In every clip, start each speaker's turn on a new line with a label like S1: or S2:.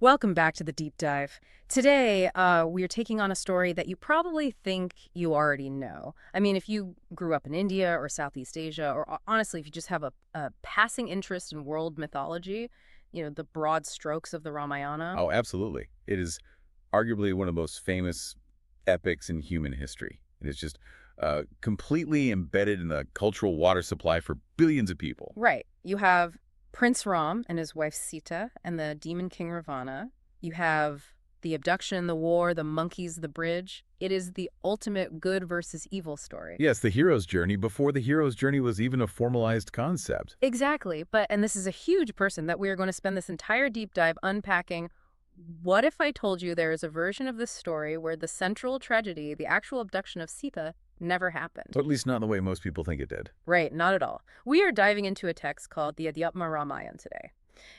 S1: Welcome back to the deep dive. Today, we are taking on a story that you probably think you already know. I mean, if you grew up in India or Southeast Asia, or honestly, if you just have a passing interest in world mythology, the broad strokes of the Ramayana.
S2: Oh, absolutely. It is arguably one of the most famous epics in human history. It is just completely embedded in the cultural water supply for billions of people.
S1: Right. You have Prince Ram and his wife Sita and the demon king Ravana. You have the abduction, the war, the monkeys, the bridge. It is the ultimate good versus evil story.
S2: Yes, the hero's journey before the hero's journey was even a formalized concept.
S1: Exactly. And this is a huge person that we are going to spend this entire deep dive unpacking. What if I told you there is a version of this story where the central tragedy, the actual abduction of Sita, never happened?
S2: Or at least not in the way most people think it did.
S1: Right, not at all. We are diving into a text called the Adhyatma Ramayan today.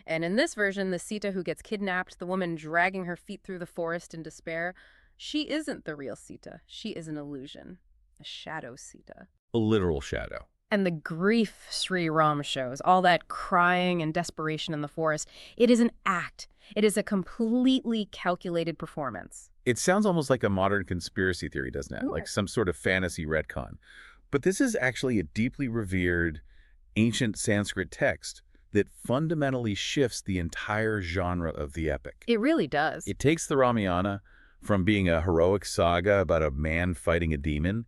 S1: And in this version, the Sita who gets kidnapped, the woman dragging her feet through the forest in despair, she isn't the real Sita. She is an illusion, a shadow Sita.
S2: A literal shadow.
S1: And the grief Sri Ram shows, all that crying and desperation in the forest, it is an act. It is a completely calculated performance.
S2: It sounds almost like a modern conspiracy theory, doesn't it?
S1: Ooh.
S2: Like some sort of fantasy retcon. But this is actually a deeply revered ancient Sanskrit text that fundamentally shifts the entire genre of the epic.
S1: It really does.
S2: It takes the Ramayana from being a heroic saga about a man fighting a demon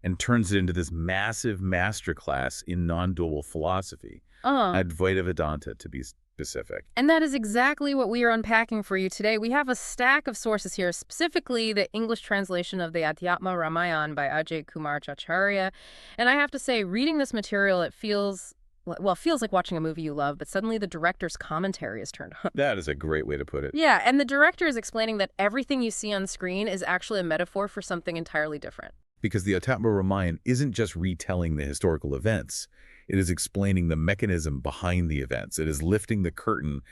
S2: and turns it into this massive masterclass in non-dual philosophy, Advaita Vedanta to be specific.
S1: And that is exactly what we are unpacking for you today. We have a stack of sources here, specifically the English translation of the Adhyatma Ramayan by Ajay Kumar Chacharya. And I have to say, reading this material, it feels like watching a movie you love, but suddenly the director's commentary is turned on.
S2: That is a great way to put it.
S1: Yeah, and the director is explaining that everything you see on screen is actually a metaphor for something entirely different.
S2: Because the Adhyatma Ramayan isn't just retelling the historical events. It is explaining the mechanism behind the events. It is lifting the curtain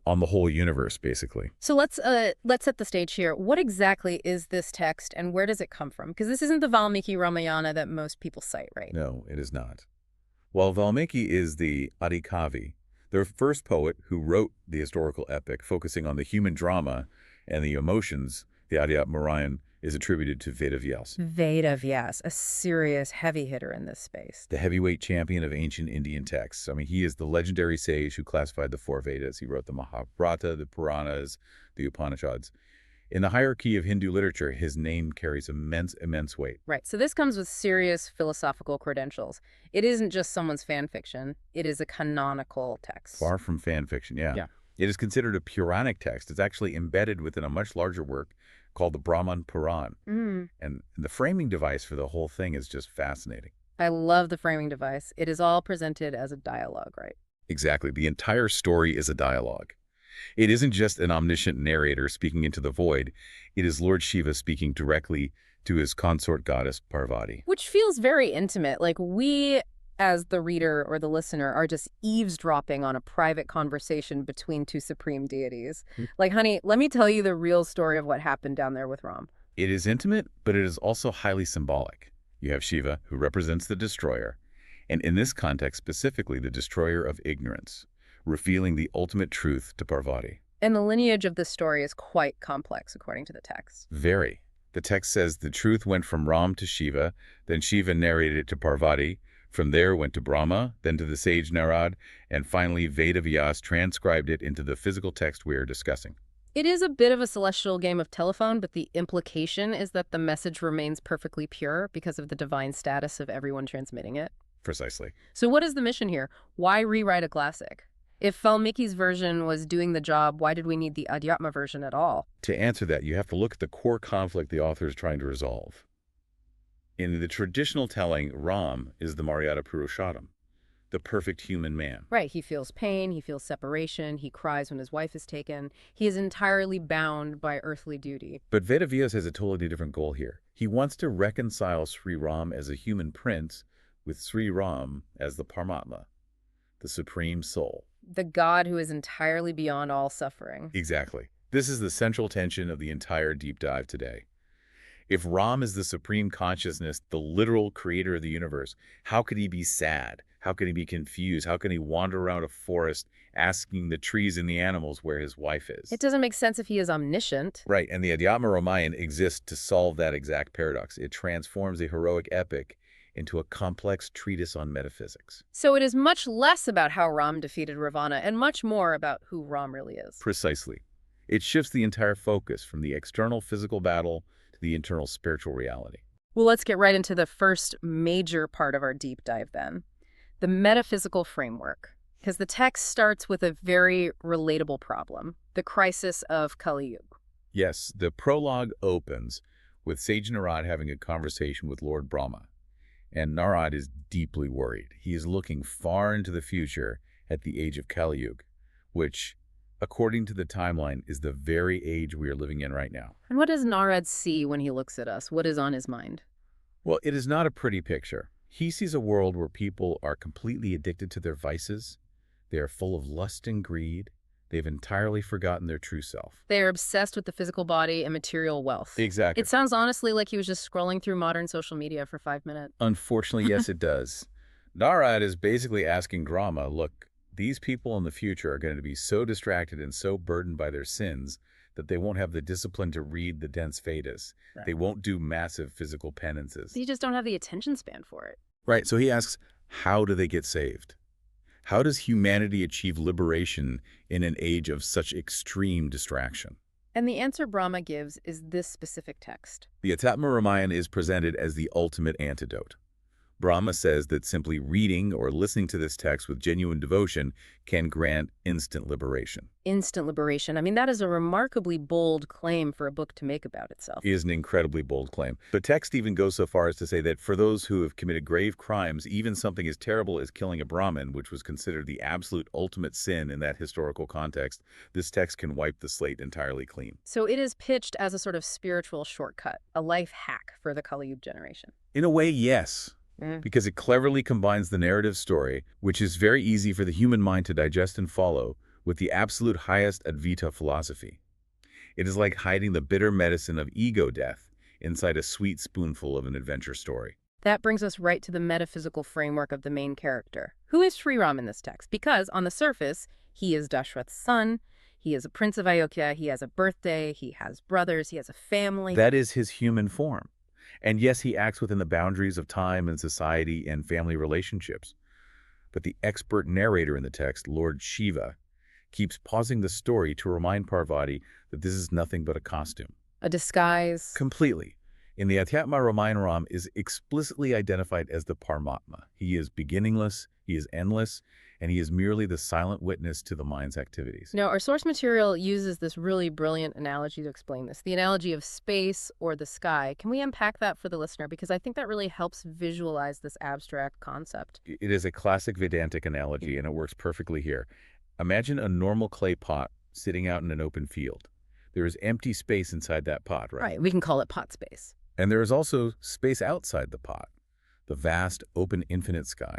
S2: on the whole universe, basically.
S1: So let's set the stage here. What exactly is this text, and where does it come from? Because this isn't the Valmiki Ramayana that most people cite, right?
S2: No, it is not. While Valmiki is the Adikavi, the first poet who wrote the historical epic focusing on the human drama and the emotions, the Adhyatma Ramayan is attributed to Veda Vyasa.
S1: Veda Vyasa, a serious heavy hitter in this space.
S2: The heavyweight champion of ancient Indian texts. I mean, he is the legendary sage who classified the four Vedas. He wrote the Mahabharata, the Puranas, the Upanishads. In the hierarchy of Hindu literature, his name carries immense weight.
S1: Right, so this comes with serious philosophical credentials. It isn't just someone's fan fiction. It is a canonical text.
S2: Far from fan fiction, yeah. It is considered a Puranic text. It's actually embedded within a much larger work called the Brahman Puran. And the framing device for the whole thing is just fascinating.
S1: I love the framing device. It is all presented as a dialogue, right?
S2: Exactly. The entire story is a dialogue. It isn't just an omniscient narrator speaking into the void. It is Lord Shiva speaking directly to his consort goddess Parvati.
S1: Which feels very intimate. Like we, as the reader or the listener, are just eavesdropping on a private conversation between two supreme deities. Like, honey, let me tell you the real story of what happened down there with Ram.
S2: It is intimate, but it is also highly symbolic. You have Shiva, who represents the destroyer, and in this context specifically the destroyer of ignorance, revealing the ultimate truth to Parvati.
S1: And the lineage of this story is quite complex, according to the text.
S2: Very. The text says the truth went from Ram to Shiva, then Shiva narrated it to Parvati, from there went to Brahma, then to the sage Narad, and finally Veda Vyasa transcribed it into the physical text we are discussing.
S1: It is a bit of a celestial game of telephone, but the implication is that the message remains perfectly pure because of the divine status of everyone transmitting it.
S2: Precisely.
S1: So what is the mission here? Why rewrite a classic? If Valmiki's version was doing the job, why did we need the Adhyatma version at all?
S2: To answer that, you have to look at the core conflict the author is trying to resolve. In the traditional telling, Ram is the Maryada Purushottam, the perfect human man.
S1: Right, he feels pain, he feels separation, he cries when his wife is taken. He is entirely bound by earthly duty.
S2: But Veda Vyasa has a totally different goal here. He wants to reconcile Sri Ram as a human prince with Sri Ram as the Paramatma, the supreme soul.
S1: The God who is entirely beyond all suffering.
S2: Exactly. This is the central tension of the entire deep dive today. If Ram is the supreme consciousness, the literal creator of the universe, how could he be sad? How can he be confused? How can he wander around a forest asking the trees and the animals where his wife is.
S1: It doesn't make sense if he is omniscient.
S2: Right, and the Adhyatma Ramayan exists to solve that exact paradox. It transforms a heroic epic into a complex treatise on metaphysics.
S1: So it is much less about how Ram defeated Ravana and much more about who Ram really is.
S2: Precisely. It shifts the entire focus from the external physical battle to the internal spiritual reality.
S1: Well, let's get right into the first major part of our deep dive then, the metaphysical framework. Because the text starts with a very relatable problem, the crisis of Kali Yuga.
S2: Yes, the prologue opens with Sage Narad having a conversation with Lord Brahma. And Narad is deeply worried. He is looking far into the future at the age of Kali Yuga, which, according to the timeline, is the very age we are living in right now.
S1: And what does Narad see when he looks at us? What is on his mind?
S2: Well, it is not a pretty picture. He sees a world where people are completely addicted to their vices. They are full of lust and greed. They've entirely forgotten their true self.
S1: They are obsessed with the physical body and material wealth.
S2: Exactly.
S1: It sounds honestly like he was just scrolling through modern social media for 5 minutes.
S2: Unfortunately, yes, it does. Narad is basically asking Brahma, look, these people in the future are going to be so distracted and so burdened by their sins that they won't have the discipline to read the dense Vedas.
S1: Right.
S2: They won't do massive physical penances.
S1: You just don't have the attention span for it.
S2: Right, so he asks, how do they get saved? How does humanity achieve liberation in an age of such extreme distraction?
S1: And the answer Brahma gives is this specific text.
S2: The Adhyatma Ramayan is presented as the ultimate antidote. Brahma says that simply reading or listening to this text with genuine devotion can grant instant liberation.
S1: Instant liberation. I mean, that is a remarkably bold claim for a book to make about itself.
S2: It is an incredibly bold claim. The text even goes so far as to say that for those who have committed grave crimes, even something as terrible as killing a Brahmin, which was considered the absolute ultimate sin in that historical context, this text can wipe the slate entirely clean.
S1: So it is pitched as a sort of spiritual shortcut, a life hack for the Kali Yuga generation.
S2: In a way, yes. Because it cleverly combines the narrative story, which is very easy for the human mind to digest and follow, with the absolute highest Advaita philosophy. It is like hiding the bitter medicine of ego death inside a sweet spoonful of an adventure story.
S1: That brings us right to the metaphysical framework of the main character. Who is Sri Ram in this text? Because on the surface, he is Dashrath's son, he is a prince of Ayodhya, he has a birthday, he has brothers, he has a family.
S2: That is his human form. And yes, he acts within the boundaries of time and society and family relationships. But the expert narrator in the text, Lord Shiva, keeps pausing the story to remind Parvati that this is nothing but a costume.
S1: A disguise.
S2: Completely. In the Adhyatma Ramayan, Ram is explicitly identified as the Paramatma. He is beginningless, he is endless, and he is merely the silent witness to the mind's activities.
S1: Now, our source material uses this really brilliant analogy to explain this, the analogy of space or the sky. Can we unpack that for the listener? Because I think that really helps visualize this abstract concept.
S2: It is a classic Vedantic analogy, and it works perfectly here. Imagine a normal clay pot sitting out in an open field. There is empty space inside that pot, right?
S1: Right, we can call it pot space.
S2: And there is also space outside the pot, the vast, open, infinite sky.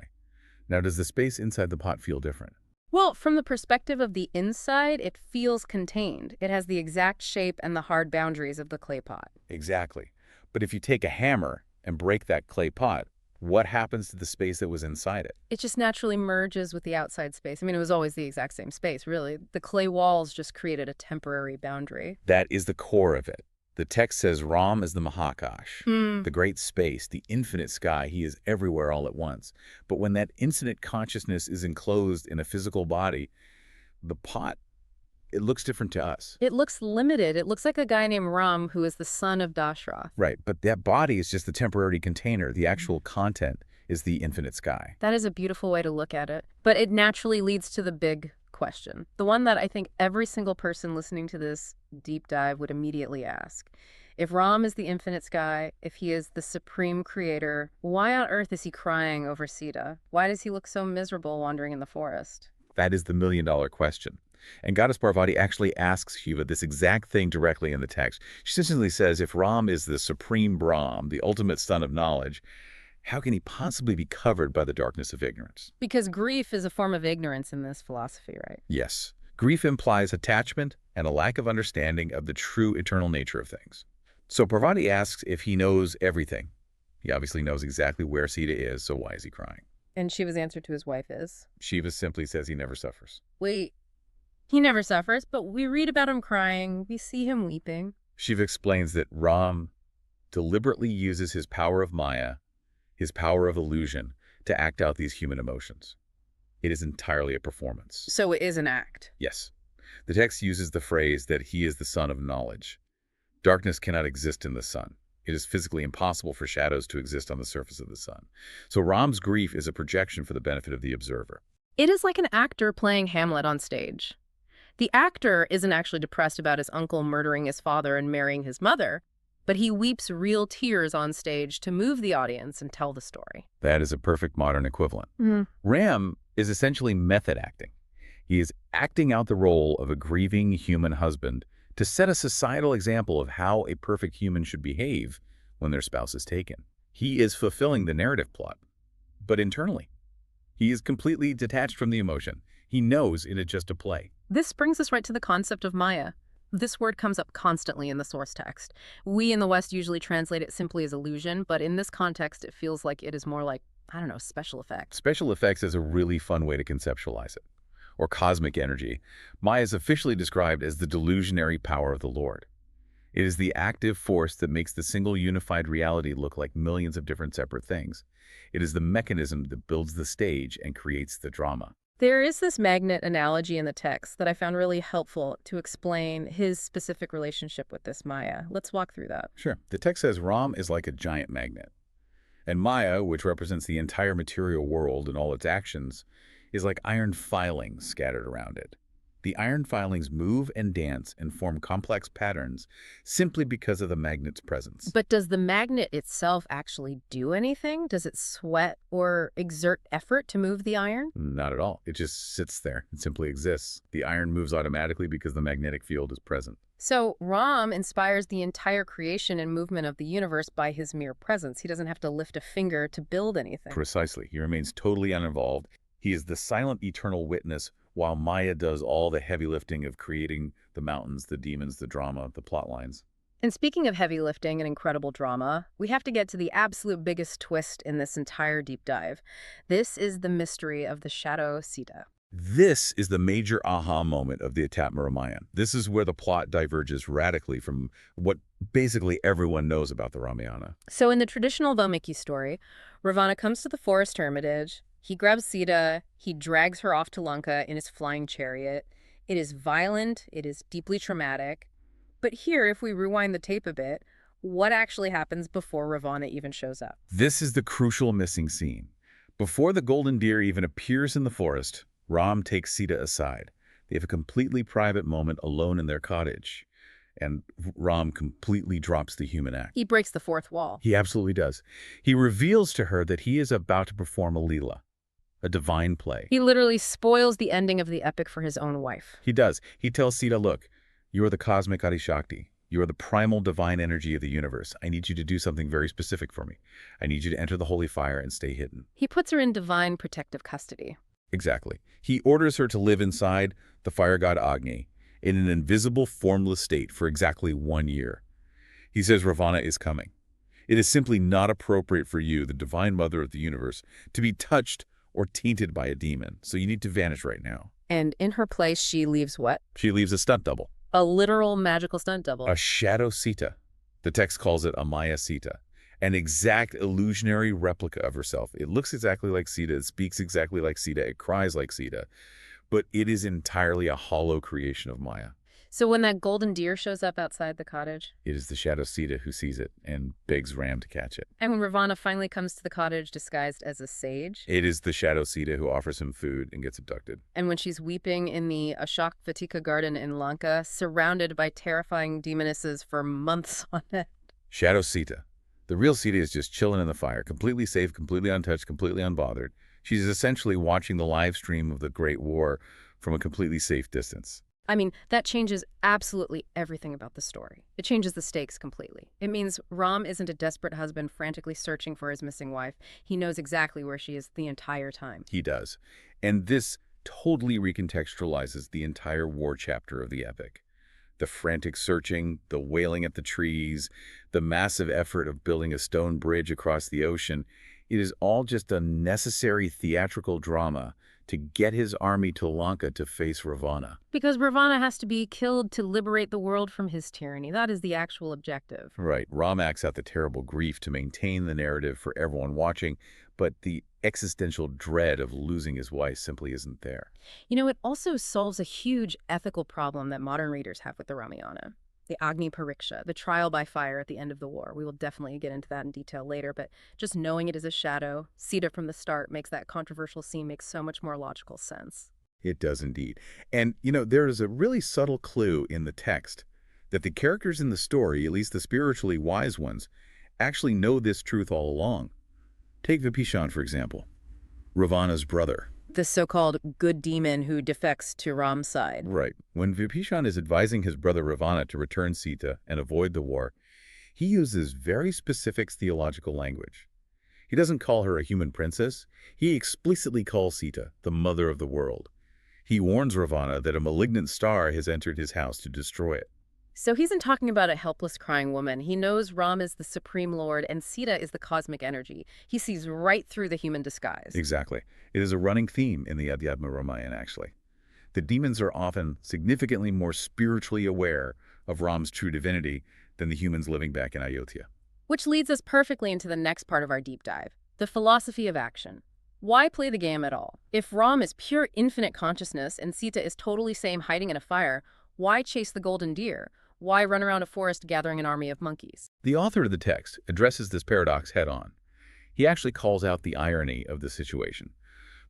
S2: Now, does the space inside the pot feel different?
S1: Well, from the perspective of the inside, it feels contained. It has the exact shape and the hard boundaries of the clay pot.
S2: Exactly. But if you take a hammer and break that clay pot, what happens to the space that was inside it?
S1: It just naturally merges with the outside space. I mean, it was always the exact same space, really. The clay walls just created a temporary boundary.
S2: That is the core of it. The text says Ram is the Mahakash, the great space, the infinite sky. He is everywhere all at once. But when that infinite consciousness is enclosed in a physical body, the pot, it looks different to us.
S1: It looks limited. It looks like a guy named Ram who is the son of Dashrath.
S2: Right, but that body is just the temporary container. The actual content is the infinite sky.
S1: That is a beautiful way to look at it. But it naturally leads to the big question, the one that I think every single person listening to this deep dive would immediately ask. If Ram is the infinite sky, if he is the supreme creator, why on earth is he crying over Sita? Why does he look so miserable wandering in the forest?
S2: That is the million-dollar question. And Goddess Parvati actually asks Shiva this exact thing directly in the text. She essentially says, if Ram is the supreme Brahm, the ultimate son of knowledge, how can he possibly be covered by the darkness of ignorance?
S1: Because grief is a form of ignorance in this philosophy, right?
S2: Yes. Grief implies attachment and a lack of understanding of the true eternal nature of things. So Parvati asks if he knows everything. He obviously knows exactly where Sita is, so why is he crying?
S1: And Shiva's answer to his wife is?
S2: Shiva simply says he never suffers.
S1: Wait, he never suffers, but we read about him crying. We see him weeping.
S2: Shiva explains that Ram deliberately uses his power of Maya, his power of illusion, to act out these human emotions. It is entirely a performance.
S1: So it is an act.
S2: Yes. The text uses the phrase that he is the sun of knowledge. Darkness cannot exist in the sun. It is physically impossible for shadows to exist on the surface of the sun. So Ram's grief is a projection for the benefit of the observer.
S1: It is like an actor playing Hamlet on stage. The actor isn't actually depressed about his uncle murdering his father and marrying his mother, but he weeps real tears on stage to move the audience and tell the story.
S2: That is a perfect modern equivalent. Ram is essentially method acting. He is acting out the role of a grieving human husband to set a societal example of how a perfect human should behave when their spouse is taken. He is fulfilling the narrative plot, but internally. He is completely detached from the emotion. He knows it is just a play.
S1: This brings us right to the concept of Maya. This word comes up constantly in the source text. We in the West usually translate it simply as illusion, but in this context, it feels like it is more like, I don't know, special effects.
S2: Special effects is a really fun way to conceptualize it. Or cosmic energy. Maya is officially described as the delusionary power of the Lord. It is the active force that makes the single unified reality look like millions of different separate things. It is the mechanism that builds the stage and creates the drama.
S1: There is this magnet analogy in the text that I found really helpful to explain his specific relationship with this Maya. Let's walk through that.
S2: Sure. The text says Ram is like a giant magnet. And Maya, which represents the entire material world and all its actions, is like iron filings scattered around it. The iron filings move and dance and form complex patterns simply because of the magnet's presence.
S1: But does the magnet itself actually do anything? Does it sweat or exert effort to move the iron?
S2: Not at all. It just sits there. It simply exists. The iron moves automatically because the magnetic field is present.
S1: So Ram inspires the entire creation and movement of the universe by his mere presence. He doesn't have to lift a finger to build anything.
S2: Precisely. He remains totally uninvolved. He is the silent eternal witness while Maya does all the heavy lifting of creating the mountains, the demons, the drama, the plot lines.
S1: And speaking of heavy lifting and incredible drama, we have to get to the absolute biggest twist in this entire deep dive. This is the mystery of the shadow Sita.
S2: This is the major aha moment of the Adhyatma Ramayan. This is where the plot diverges radically from what basically everyone knows about the Ramayana.
S1: So in the traditional Valmiki story, Ravana comes to the forest hermitage. He grabs Sita, he drags her off to Lanka in his flying chariot. It is violent, it is deeply traumatic. But here, if we rewind the tape a bit, what actually happens before Ravana even shows up?
S2: This is the crucial missing scene. Before the golden deer even appears in the forest, Ram takes Sita aside. They have a completely private moment alone in their cottage. And Ram completely drops the human act.
S1: He breaks the fourth wall.
S2: He absolutely does. He reveals to her that he is about to perform a Leela, a divine play.
S1: He literally spoils the ending of the epic for his own wife.
S2: He does. He tells Sita, look, you are the cosmic Adishakti. You are the primal divine energy of the universe. I need you to do something very specific for me. I need you to enter the holy fire and stay hidden.
S1: He puts her in divine protective custody.
S2: Exactly. He orders her to live inside the fire god Agni in an invisible, formless state for exactly 1 year. He says Ravana is coming. It is simply not appropriate for you, the divine mother of the universe, to be touched or tainted by a demon, so you need to vanish right now.
S1: And in her place, she leaves what?
S2: She leaves a stunt double.
S1: A literal magical stunt double.
S2: A shadow Sita. The text calls it a Maya Sita. An exact illusionary replica of herself. It looks exactly like Sita, it speaks exactly like Sita, it cries like Sita, but it is entirely a hollow creation of Maya.
S1: So when that golden deer shows up outside the cottage?
S2: It is the shadow Sita who sees it and begs Ram to catch it.
S1: And when Ravana finally comes to the cottage disguised as a sage?
S2: It is the shadow Sita who offers him food and gets abducted.
S1: And when she's weeping in the Ashok Vatika garden in Lanka, surrounded by terrifying demonesses for months on end?
S2: Shadow Sita. The real Sita is just chilling in the fire, completely safe, completely untouched, completely unbothered. She's essentially watching the live stream of the Great War from a completely safe distance.
S1: I mean, that changes absolutely everything about the story. It changes the stakes completely. It means Ram isn't a desperate husband frantically searching for his missing wife. He knows exactly where she is the entire time.
S2: He does. And this totally recontextualizes the entire war chapter of the epic. The frantic searching, the wailing at the trees, the massive effort of building a stone bridge across the ocean. It is all just a necessary theatrical drama to get his army to Lanka to face Ravana.
S1: Because Ravana has to be killed to liberate the world from his tyranny. That is the actual objective.
S2: Right. Ram acts out the terrible grief to maintain the narrative for everyone watching, but the existential dread of losing his wife simply isn't there.
S1: It also solves a huge ethical problem that modern readers have with the Ramayana. The Agni Pariksha, the trial by fire at the end of the war. We will definitely get into that in detail later, but just knowing it is a shadow, Sita from the start, makes that controversial scene make so much more logical sense.
S2: It does indeed. And, there is a really subtle clue in the text that the characters in the story, at least the spiritually wise ones, actually know this truth all along. Take Vibhishan, for example, Ravana's brother.
S1: The so-called good demon who defects to Ram's side.
S2: Right. When Vibhishan is advising his brother Ravana to return Sita and avoid the war, he uses very specific theological language. He doesn't call her a human princess. He explicitly calls Sita the mother of the world. He warns Ravana that a malignant star has entered his house to destroy it.
S1: So he isn't talking about a helpless crying woman. He knows Ram is the supreme lord and Sita is the cosmic energy. He sees right through the human disguise.
S2: Exactly. It is a running theme in the Adhyatma Ramayan, actually. The demons are often significantly more spiritually aware of Ram's true divinity than the humans living back in Ayodhya.
S1: Which leads us perfectly into the next part of our deep dive, the philosophy of action. Why play the game at all? If Ram is pure infinite consciousness and Sita is totally same hiding in a fire, why chase the golden deer? Why run around a forest gathering an army of monkeys?
S2: The author of the text addresses this paradox head-on. He actually calls out the irony of the situation.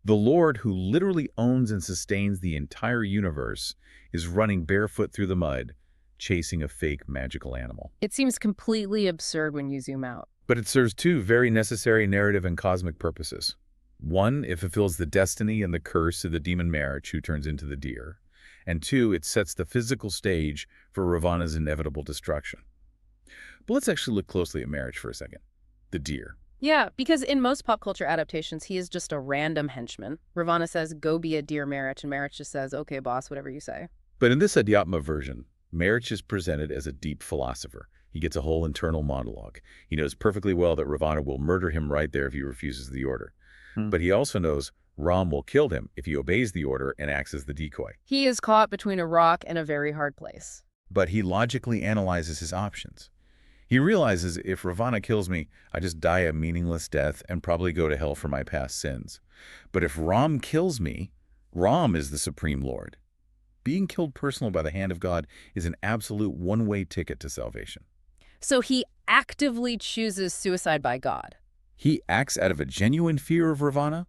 S2: The Lord, who literally owns and sustains the entire universe, is running barefoot through the mud, chasing a fake magical animal.
S1: It seems completely absurd when you zoom out.
S2: But it serves two very necessary narrative and cosmic purposes. One, it fulfills the destiny and the curse of the demon marriage who turns into the deer. And two, it sets the physical stage for Ravana's inevitable destruction. But let's actually look closely at marriage for a second. The deer.
S1: Yeah, because in most pop culture adaptations, he is just a random henchman. Ravana says, go be a deer Marriage, and Marriage just says, okay, boss, whatever you say.
S2: But in this Adhyatma version, Marriage is presented as a deep philosopher. He gets a whole internal monologue. He knows perfectly well that Ravana will murder him right there if he refuses the order. But he also knows Ram will kill him if he obeys the order and acts as the decoy.
S1: He is caught between a rock and a very hard place.
S2: But he logically analyzes his options. He realizes if Ravana kills me, I just die a meaningless death and probably go to hell for my past sins. But if Ram kills me, Ram is the Supreme Lord. Being killed personally by the hand of God is an absolute one-way ticket to salvation.
S1: So he actively chooses suicide by God.
S2: He acts out of a genuine fear of Ravana,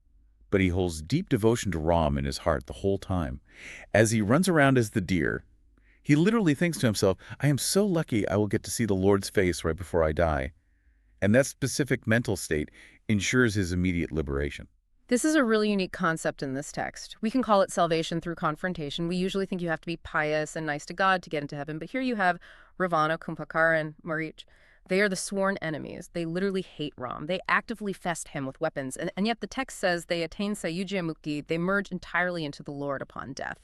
S2: but he holds deep devotion to Ram in his heart the whole time. As he runs around as the deer, he literally thinks to himself, I am so lucky I will get to see the Lord's face right before I die. And that specific mental state ensures his immediate liberation.
S1: This is a really unique concept in this text. We can call it salvation through confrontation. We usually think you have to be pious and nice to God to get into heaven, but here you have Ravana, Kumbhakara, and Marich. They are the sworn enemies. They literally hate Ram. They actively fest him with weapons, and yet the text says they attain Sayujya Mukti, they merge entirely into the Lord upon death.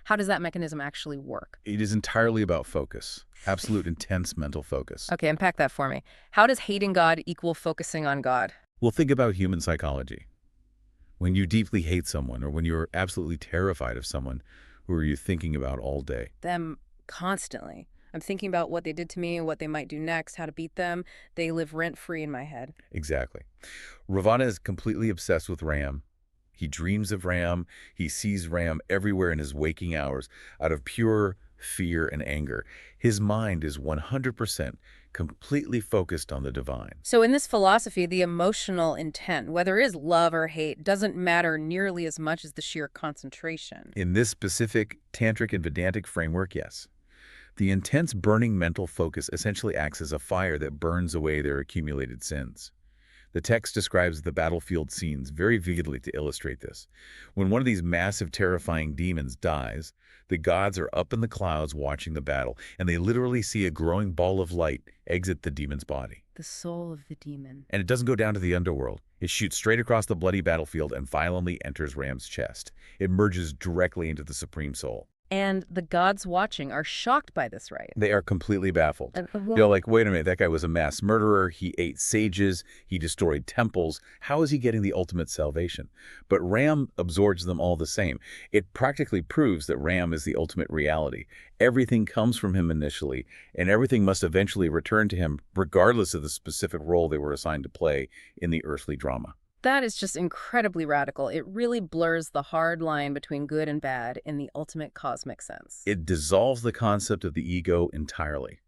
S1: How does that mechanism actually work?
S2: It is entirely about focus, absolute intense mental focus.
S1: Okay, unpack that for me. How does hating God equal focusing on God?
S2: Well, think about human psychology. When you deeply hate someone or when you're absolutely terrified of someone, who are you thinking about all day?
S1: Them constantly. I'm thinking about what they did to me and what they might do next, how to beat them. They live rent-free in my head.
S2: Exactly. Ravana is completely obsessed with Ram. He dreams of Ram. He sees Ram everywhere in his waking hours out of pure fear and anger. His mind is 100% completely focused on the divine.
S1: So in this philosophy, the emotional intent, whether it is love or hate, doesn't matter nearly as much as the sheer concentration.
S2: In this specific Tantric and Vedantic framework, yes. The intense burning mental focus essentially acts as a fire that burns away their accumulated sins. The text describes the battlefield scenes very vividly to illustrate this. When one of these massive, terrifying demons dies, the gods are up in the clouds watching the battle, and they literally see a growing ball of light exit the demon's body.
S1: The soul of the demon.
S2: And it doesn't go down to the underworld. It shoots straight across the bloody battlefield and violently enters Ram's chest. It merges directly into the Supreme Soul.
S1: And the gods watching are shocked by this, right?
S2: They are completely baffled.
S1: Well,
S2: Like, wait a minute, that guy was a mass murderer. He ate sages. He destroyed temples. How is he getting the ultimate salvation? But Ram absorbs them all the same. It practically proves that Ram is the ultimate reality. Everything comes from him initially, and everything must eventually return to him, regardless of the specific role they were assigned to play in the earthly drama.
S1: that is just incredibly radical. It really blurs the hard line between good and bad in the ultimate cosmic sense.
S2: It dissolves the concept of the ego entirely.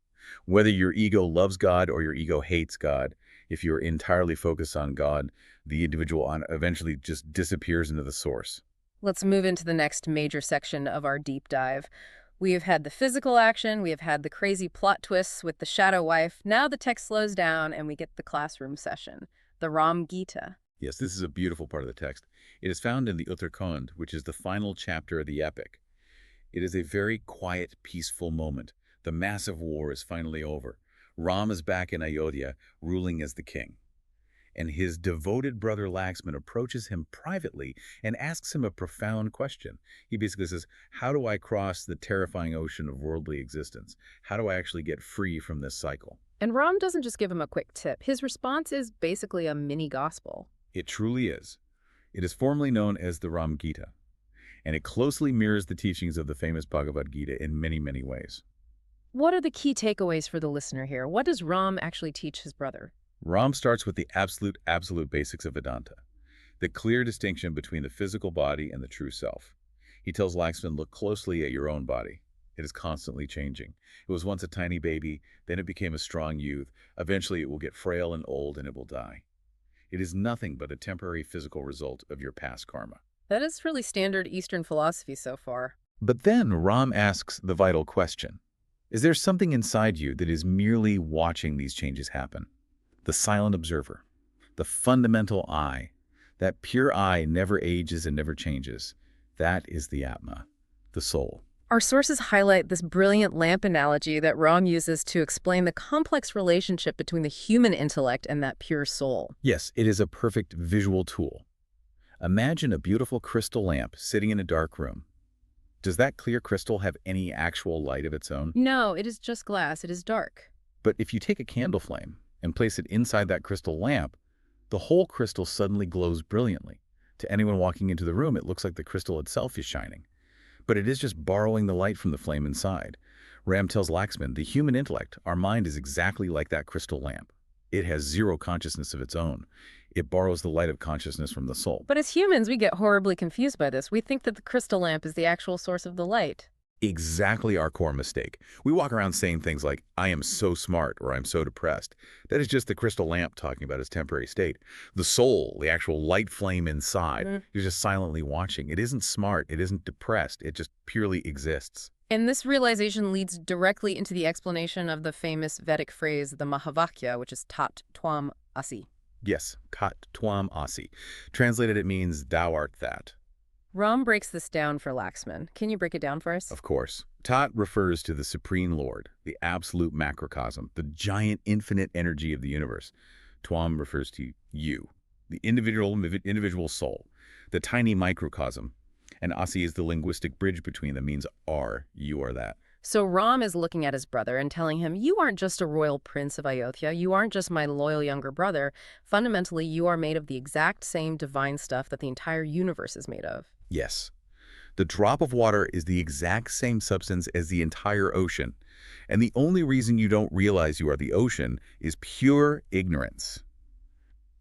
S2: Whether your ego loves God or your ego hates God, if you're entirely focused on God, the individual eventually just disappears into the source.
S1: Let's move into the next major section of our deep dive. We have had the physical action, we have had the crazy plot twists with the shadow wife. Now the text slows down and we get the classroom session, the Ram Gita.
S2: Yes, this is a beautiful part of the text. It is found in the Uttarkhand, which is the final chapter of the epic. It is a very quiet, peaceful moment. The massive war is finally over. Ram is back in Ayodhya, ruling as the king. And his devoted brother Laxman approaches him privately and asks him a profound question. He basically says, how do I cross the terrifying ocean of worldly existence? How do I actually get free from this cycle?
S1: And Ram doesn't just give him a quick tip. His response is basically a mini gospel.
S2: It truly is. It is formally known as the Ram Gita, and it closely mirrors the teachings of the famous Bhagavad Gita in many, many ways.
S1: What are the key takeaways for the listener here? What does Ram actually teach his brother?
S2: Ram starts with the absolute basics of Vedanta, the clear distinction between the physical body and the true self. He tells Laxman, look closely at your own body. It is constantly changing. It was once a tiny baby, then it became a strong youth. Eventually it will get frail and old and it will die. It is nothing but a temporary physical result of your past karma.
S1: That is really standard Eastern philosophy so far.
S2: But then Ram asks the vital question. Is there something inside you that is merely watching these changes happen? The silent observer, the fundamental I, that pure I never ages and never changes. That is the Atma, the soul.
S1: Our sources highlight this brilliant lamp analogy that Ram uses to explain the complex relationship between the human intellect and that pure soul.
S2: Yes, it is a perfect visual tool. Imagine a beautiful crystal lamp sitting in a dark room. Does that clear crystal have any actual light of its own?
S1: No, it is just glass. It is dark.
S2: But if you take a candle flame and place it inside that crystal lamp, the whole crystal suddenly glows brilliantly. To anyone walking into the room, it looks like the crystal itself is shining. But it is just borrowing the light from the flame inside. Ram tells Laxman, the human intellect, our mind, is exactly like that crystal lamp. It has zero consciousness of its own. It borrows the light of consciousness from the soul.
S1: But as humans, we get horribly confused by this. We think that the crystal lamp is the actual source of the light.
S2: Exactly our core mistake. We walk around saying things like, I am so smart, or I'm so depressed. That is just the crystal lamp talking about its temporary state. The soul, the actual light flame inside, you're just silently watching. It isn't smart. It isn't depressed. It just purely exists.
S1: And this realization leads directly into the explanation of the famous Vedic phrase, the Mahavakya, which is Tat Twam Asi.
S2: Yes, Tat Twam Asi. Translated, it means, thou art that.
S1: Ram breaks this down for Laxman. Can you break it down for us?
S2: Of course. Tat refers to the Supreme Lord, the absolute macrocosm, the giant infinite energy of the universe. Twam refers to you, the individual soul, the tiny microcosm. And Asi is the linguistic bridge between them, means are, you are that.
S1: So Ram is looking at his brother and telling him, you aren't just a royal prince of Ayodhya. You aren't just my loyal younger brother. Fundamentally, you are made of the exact same divine stuff that the entire universe is made of.
S2: Yes. The drop of water is the exact same substance as the entire ocean. And the only reason you don't realize you are the ocean is pure ignorance.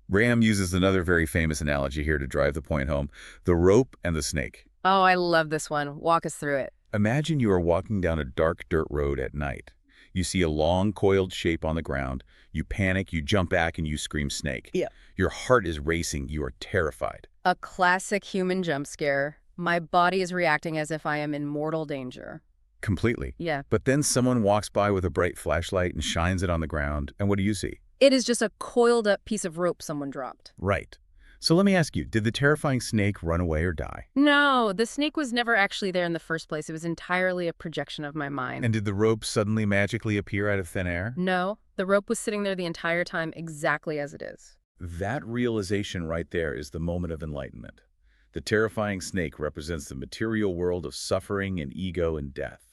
S2: Ram uses another very famous analogy here to drive the point home, the rope and the snake.
S1: Oh, I love this one. Walk us through it.
S2: Imagine you are walking down a dark dirt road at night. You see a long coiled shape on the ground. You panic, you jump back, and you scream snake.
S1: Yeah.
S2: Your heart is racing. You are terrified.
S1: A classic human jump scare. My body is reacting as if I am in mortal danger.
S2: Completely.
S1: Yeah.
S2: But then someone walks by with a bright flashlight and shines it on the ground, and what do you see?
S1: It is just a coiled up piece of rope someone dropped.
S2: Right. So let me ask you, did the terrifying snake run away or die?
S1: No, the snake was never actually there in the first place. It was entirely a projection of my mind.
S2: And did the rope suddenly magically appear out of thin air?
S1: No, the rope was sitting there the entire time exactly as it is.
S2: That realization right there is the moment of enlightenment. The terrifying snake represents the material world of suffering and ego and death.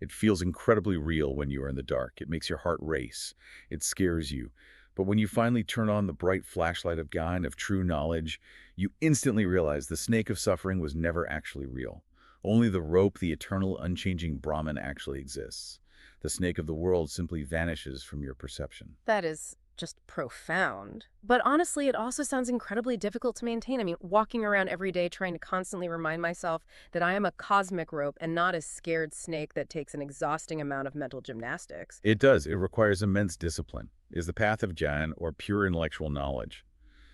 S2: It feels incredibly real when you are in the dark. It makes your heart race. It scares you. But when you finally turn on the bright flashlight of Gaia and of true knowledge, you instantly realize the snake of suffering was never actually real. Only the rope, the eternal, unchanging Brahman actually exists. The snake of the world simply vanishes from your perception.
S1: That is just profound. But honestly, it also sounds incredibly difficult to maintain. I mean, walking around every day trying to constantly remind myself that I am a cosmic rope and not a scared snake that takes an exhausting amount of mental gymnastics.
S2: It does. It requires immense discipline. It is the path of Jnana, or pure intellectual knowledge.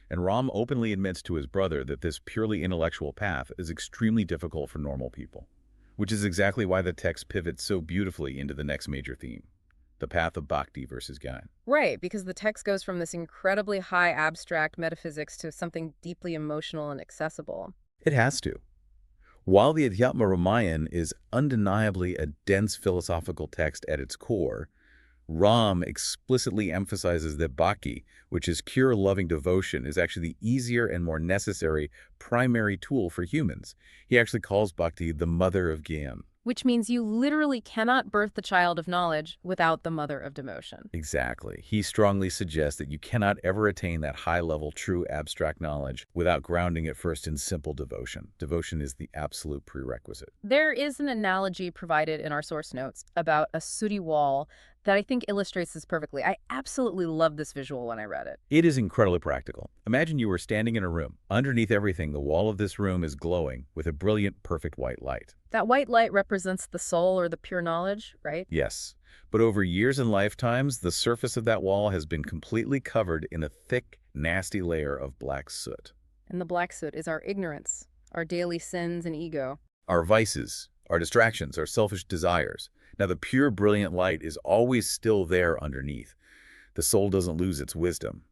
S2: And Ram openly admits to his brother that this purely intellectual path is extremely difficult for normal people, which is exactly why the text pivots so beautifully into the next major theme, the path of bhakti versus Gyan.
S1: Right, because the text goes from this incredibly high abstract metaphysics to something deeply emotional and accessible.
S2: It has to. While the Adhyatma Ramayan is undeniably a dense philosophical text at its core, Ram explicitly emphasizes that bhakti, which is pure loving devotion, is actually the easier and more necessary primary tool for humans. He actually calls bhakti the mother of Gyan.
S1: Which means you literally cannot birth the child of knowledge without the mother of devotion.
S2: Exactly. He strongly suggests that you cannot ever attain that high-level, true abstract knowledge without grounding it first in simple devotion. Devotion is the absolute prerequisite.
S1: There is an analogy provided in our source notes about a sooty wall that I think illustrates this perfectly. I absolutely loved this visual when I read it.
S2: It is incredibly practical. Imagine you were standing in a room. Underneath everything, the wall of this room is glowing with a brilliant, perfect white light.
S1: That white light represents the soul or the pure knowledge, right?
S2: Yes, but over years and lifetimes, the surface of that wall has been completely covered in a thick, nasty layer of black soot.
S1: And the black soot is our ignorance, our daily sins and ego.
S2: Our vices, our distractions, our selfish desires. Now, the pure, brilliant light is always still there underneath. The soul doesn't lose its wisdom.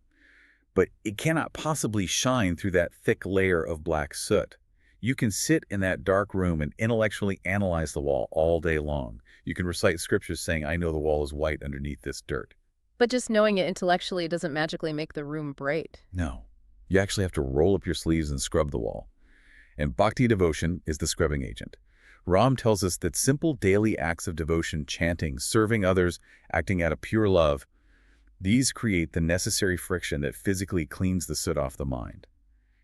S2: But it cannot possibly shine through that thick layer of black soot. You can sit in that dark room and intellectually analyze the wall all day long. You can recite scriptures saying, I know the wall is white underneath this dirt.
S1: But just knowing it intellectually doesn't magically make the room bright.
S2: No. You actually have to roll up your sleeves and scrub the wall. And bhakti devotion is the scrubbing agent. Ram tells us that simple daily acts of devotion, chanting, serving others, acting out of pure love, these create the necessary friction that physically cleans the soot off the mind.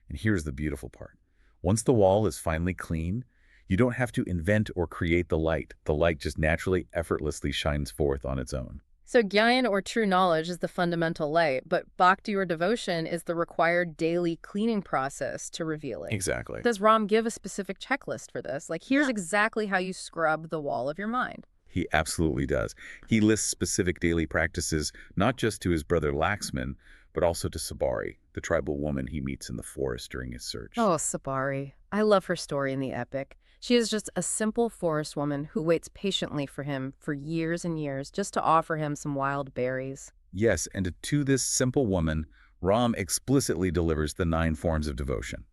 S2: And here's the beautiful part. Once the wall is finally clean, you don't have to invent or create the light. The light just naturally, effortlessly shines forth on its own.
S1: So Gyan or true knowledge is the fundamental light, but bhakti or devotion is the required daily cleaning process to reveal it.
S2: Exactly.
S1: Does Ram give a specific checklist for this? Like, here's exactly how you scrub the wall of your mind.
S2: He absolutely does. He lists specific daily practices, not just to his brother Laxman, but also to Sabari, the tribal woman he meets in the forest during his search.
S1: Oh, Sabari. I love her story in the epic. She is just a simple forest woman who waits patiently for him for years and years just to offer him some wild berries.
S2: Yes, and to this simple woman, Ram explicitly delivers the 9 forms of devotion.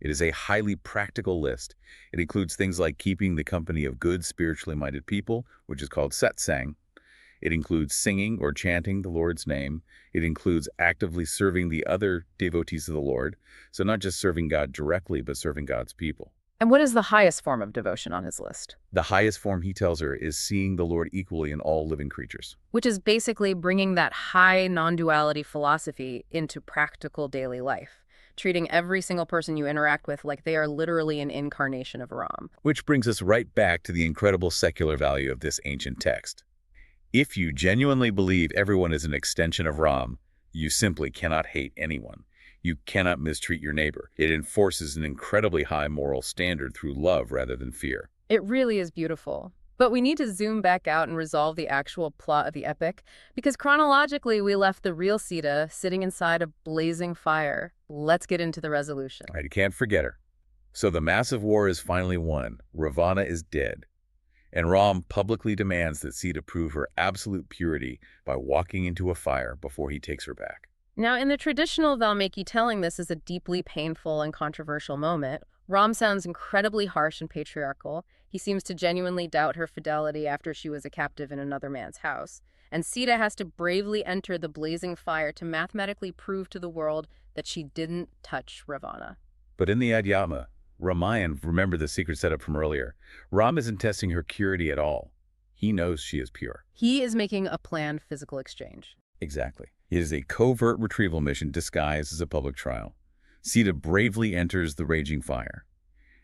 S2: It is a highly practical list. It includes things like keeping the company of good, spiritually minded people, which is called satsang. It includes singing or chanting the Lord's name. It includes actively serving the other devotees of the Lord. So not just serving God directly, but serving God's people.
S1: And what is the highest form of devotion on his list?
S2: The highest form, he tells her, is seeing the Lord equally in all living creatures.
S1: Which is basically bringing that high non-duality philosophy into practical daily life, treating every single person you interact with like they are literally an incarnation of Ram.
S2: Which brings us right back to the incredible secular value of this ancient text. If you genuinely believe everyone is an extension of Ram, you simply cannot hate anyone. You cannot mistreat your neighbor. It enforces an incredibly high moral standard through love rather than fear.
S1: It really is beautiful. But we need to zoom back out and resolve the actual plot of the epic, because chronologically we left the real Sita sitting inside a blazing fire. Let's get into the resolution.
S2: Right, you can't forget her. So the massive war is finally won. Ravana is dead. And Ram publicly demands that Sita prove her absolute purity by walking into a fire before he takes her back.
S1: Now, in the traditional Valmiki telling this is a deeply painful and controversial moment, Ram sounds incredibly harsh and patriarchal. He seems to genuinely doubt her fidelity after she was a captive in another man's house. And Sita has to bravely enter the blazing fire to mathematically prove to the world that she didn't touch Ravana.
S2: But in the Adhyatma, Ramayan, remember the secret setup from earlier. Ram isn't testing her purity at all. He knows she is pure.
S1: He is making a planned physical exchange.
S2: Exactly. It is a covert retrieval mission disguised as a public trial. Sita bravely enters the raging fire.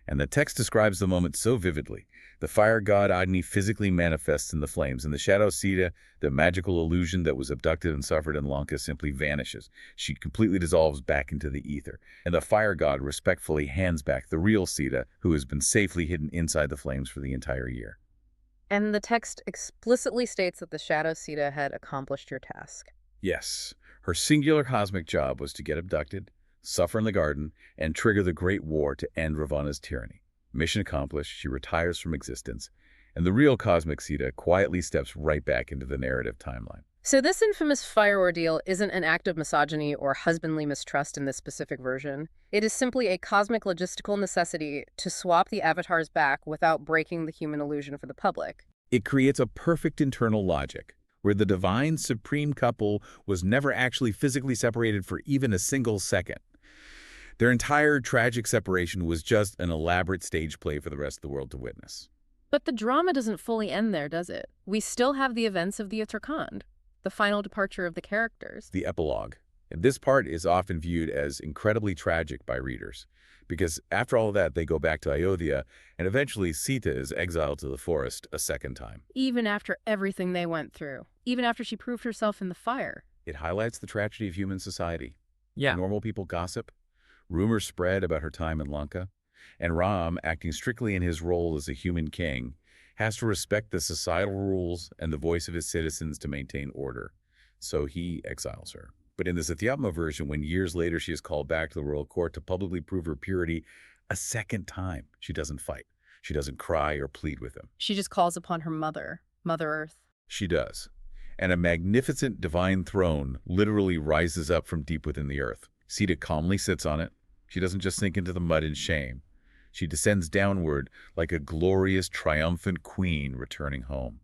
S2: And the text describes the moment so vividly. The fire god Agni physically manifests in the flames, and the shadow Sita, the magical illusion that was abducted and suffered in Lanka, simply vanishes. She completely dissolves back into the ether, and the fire god respectfully hands back the real Sita, who has been safely hidden inside the flames for the entire year.
S1: And the text explicitly states that the shadow Sita had accomplished your task.
S2: Yes, her singular cosmic job was to get abducted, suffer in the garden, and trigger the Great War to end Ravana's tyranny. Mission accomplished, she retires from existence, and the real cosmic Sita quietly steps right back into the narrative timeline.
S1: So this infamous fire ordeal isn't an act of misogyny or husbandly mistrust in this specific version. It is simply a cosmic logistical necessity to swap the avatars back without breaking the human illusion for the public.
S2: It creates a perfect internal logic, where the divine supreme couple was never actually physically separated for even a single second. Their entire tragic separation was just an elaborate stage play for the rest of the world to witness.
S1: But the drama doesn't fully end there, does it? We still have the events of the Uttarakhand, the final departure of the characters.
S2: The epilogue. And this part is often viewed as incredibly tragic by readers, because after all of that, they go back to Ayodhya, and eventually Sita is exiled to the forest a second time.
S1: Even after everything they went through, even after she proved herself in the fire.
S2: It highlights the tragedy of human society.
S1: Yeah.
S2: Normal people gossip, rumors spread about her time in Lanka, and Ram, acting strictly in his role as a human king, has to respect the societal rules and the voice of his citizens to maintain order. So he exiles her. But in this Adhyatma version, when years later she is called back to the royal court to publicly prove her purity a second time, she doesn't fight. She doesn't cry or plead with him.
S1: She just calls upon her mother, Mother Earth.
S2: She does. And a magnificent divine throne literally rises up from deep within the earth. Sita calmly sits on it. She doesn't just sink into the mud in shame. She descends downward like a glorious, triumphant queen returning home.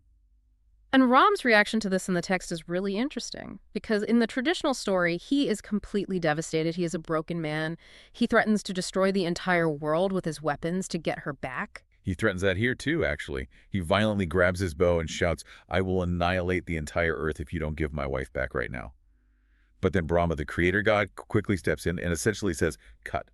S1: And Ram's reaction to this in the text is really interesting, because in the traditional story, he is completely devastated. He is a broken man. He threatens to destroy the entire world with his weapons to get her back.
S2: He threatens that here too, actually. He violently grabs his bow and shouts, "I will annihilate the entire earth if you don't give my wife back right now." But then Brahma, the creator god, quickly steps in and essentially says, "Cut."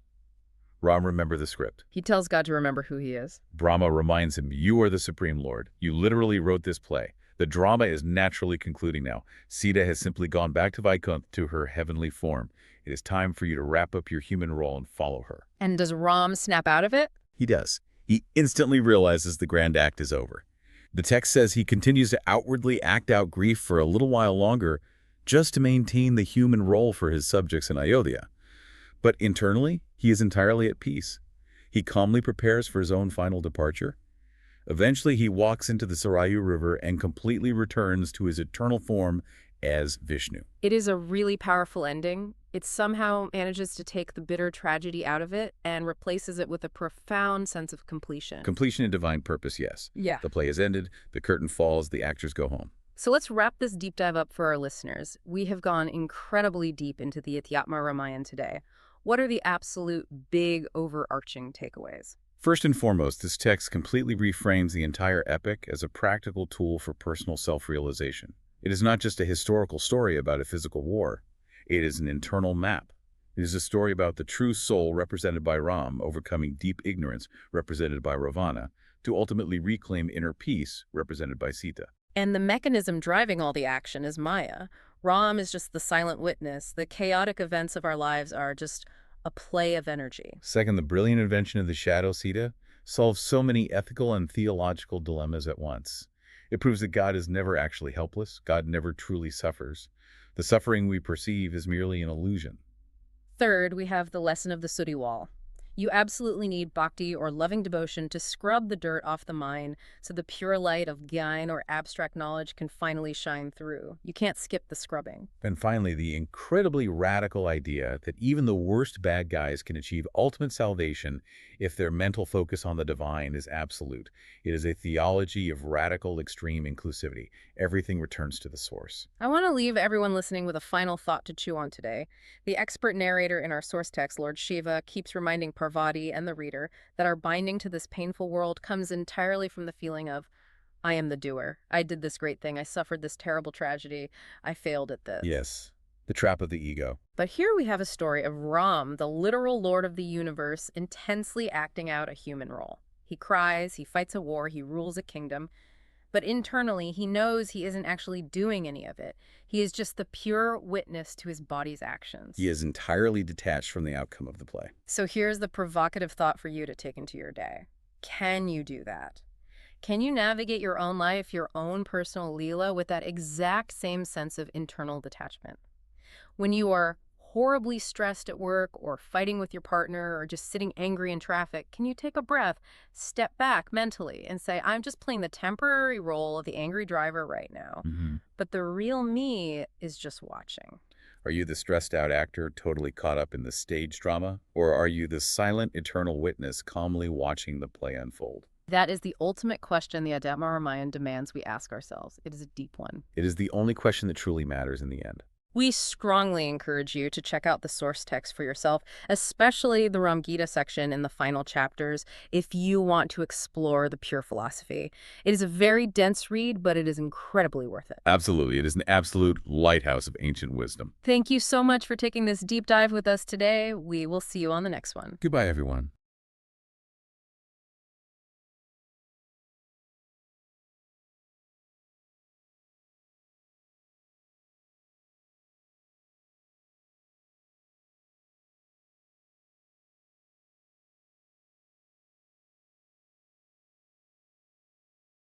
S2: Ram, remember the script.
S1: He tells God to remember who he is.
S2: Brahma reminds him, "You are the Supreme Lord. You literally wrote this play. The drama is naturally concluding now. Sita has simply gone back to Vaikuntha, to her heavenly form. It is time for you to wrap up your human role and follow her."
S1: And does Ram snap out of it?
S2: He does. He instantly realizes the grand act is over. The text says he continues to outwardly act out grief for a little while longer, just to maintain the human role for his subjects in Ayodhya. But internally, he is entirely at peace. He calmly prepares for his own final departure. Eventually, he walks into the Sarayu River and completely returns to his eternal form as Vishnu.
S1: It is a really powerful ending. It somehow manages to take the bitter tragedy out of it and replaces it with a profound sense of completion.
S2: Completion and divine purpose, yes.
S1: Yeah.
S2: The play is ended, the curtain falls, the actors go home.
S1: So let's wrap this deep dive up for our listeners. We have gone incredibly deep into the Adhyatma Ramayan today. What are the absolute big overarching takeaways?
S2: First and foremost, this text completely reframes the entire epic as a practical tool for personal self-realization. It is not just a historical story about a physical war. It is an internal map. It is a story about the true soul represented by Ram overcoming deep ignorance represented by Ravana to ultimately reclaim inner peace represented by Sita.
S1: And the mechanism driving all the action is Maya. Ram is just the silent witness. The chaotic events of our lives are just a play of energy.
S2: Second, the brilliant invention of the shadow Sita solves so many ethical and theological dilemmas at once. It proves that God is never actually helpless. God never truly suffers. The suffering we perceive is merely an illusion.
S1: Third, we have the lesson of the Sooty wall. You absolutely need bhakti or loving devotion to scrub the dirt off the mind so the pure light of gyan or abstract knowledge can finally shine through. You can't skip the scrubbing.
S2: And finally, the incredibly radical idea that even the worst bad guys can achieve ultimate salvation if their mental focus on the divine is absolute. It is a theology of radical extreme inclusivity. Everything returns to the source.
S1: I want to leave everyone listening with a final thought to chew on today. The expert narrator in our source text, Lord Shiva, keeps reminding Parvati and the reader, that our binding to this painful world comes entirely from the feeling of, I am the doer. I did this great thing. I suffered this terrible tragedy. I failed at this.
S2: Yes, the trap of the ego.
S1: But here we have a story of Ram, the literal lord of the universe, intensely acting out a human role. He cries, he fights a war, he rules a kingdom, but internally he knows he isn't actually doing any of it. He is just the pure witness to his body's actions.
S2: He is entirely detached from the outcome of the play.
S1: So here's the provocative thought for you to take into your day. Can you do that? Can you navigate your own life, your own personal Leela, with that exact same sense of internal detachment? When you are horribly stressed at work or fighting with your partner or just sitting angry in traffic, can you take a breath, step back mentally and say, I'm just playing the temporary role of the angry driver right now, but the real me is just watching?
S2: Are you the stressed out actor totally caught up in the stage drama? Or are you the silent eternal witness calmly watching the play unfold?
S1: That is the ultimate question the Adhyatma Ramayan demands we ask ourselves. It is a deep one.
S2: It is the only question that truly matters in the end.
S1: We strongly encourage you to check out the source text for yourself, especially the Ram Gita section in the final chapters, if you want to explore the pure philosophy. It is a very dense read, but it is incredibly worth it.
S2: Absolutely. It is an absolute lighthouse of ancient wisdom.
S1: Thank you so much for taking this deep dive with us today. We will see you on the next one.
S2: Goodbye, everyone.